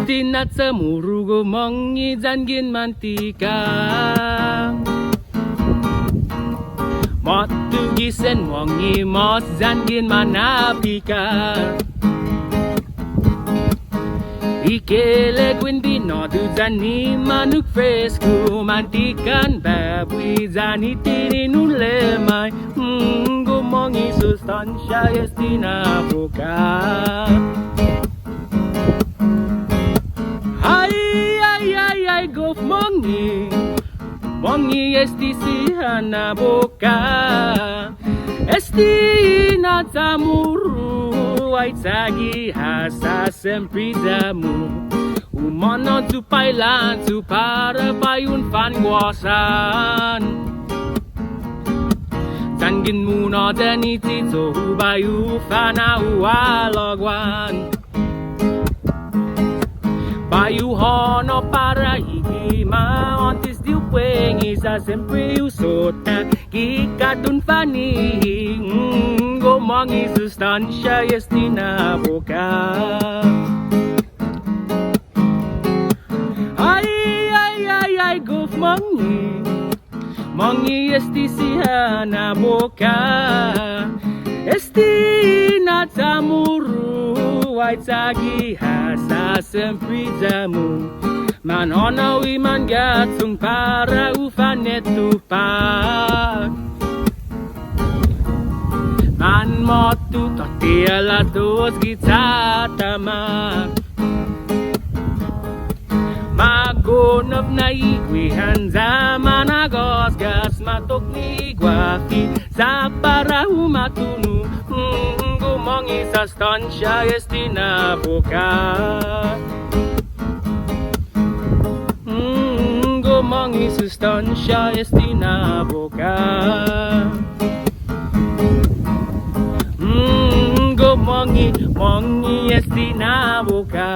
Estinat semurugo mongi zangin mantika Mot tugisen mongi mot zangin manapika Ikele gwindi no du zani manuk fresco mantikan babwi zani tini nulemai Gumongi sustancia estina boka Ay gof mongi Mongi esti sihana boka Esti na tamuru Ay tagi hasa semprizamu Umano tu pailan tu para payun fanguasan Tangin muna dani tito bayu fana ualagwan Bayu hono para higima ontis diupengi sa sempre usota Kikatun fani Gomongi sustancia estina boka Ay gof mongi Mongi esti sihana boka Estina tamuru Ay tagi hasa semprizamu Manono iman gatung para ufanetu pak Man motu totiala dos kita tamak Magonov na ikwihan zaman agos gas matok ni gwafi Sa para umatunu Gumongi sa stansya estina boka Gumongi sa stansya estina boka Gumongi estina boka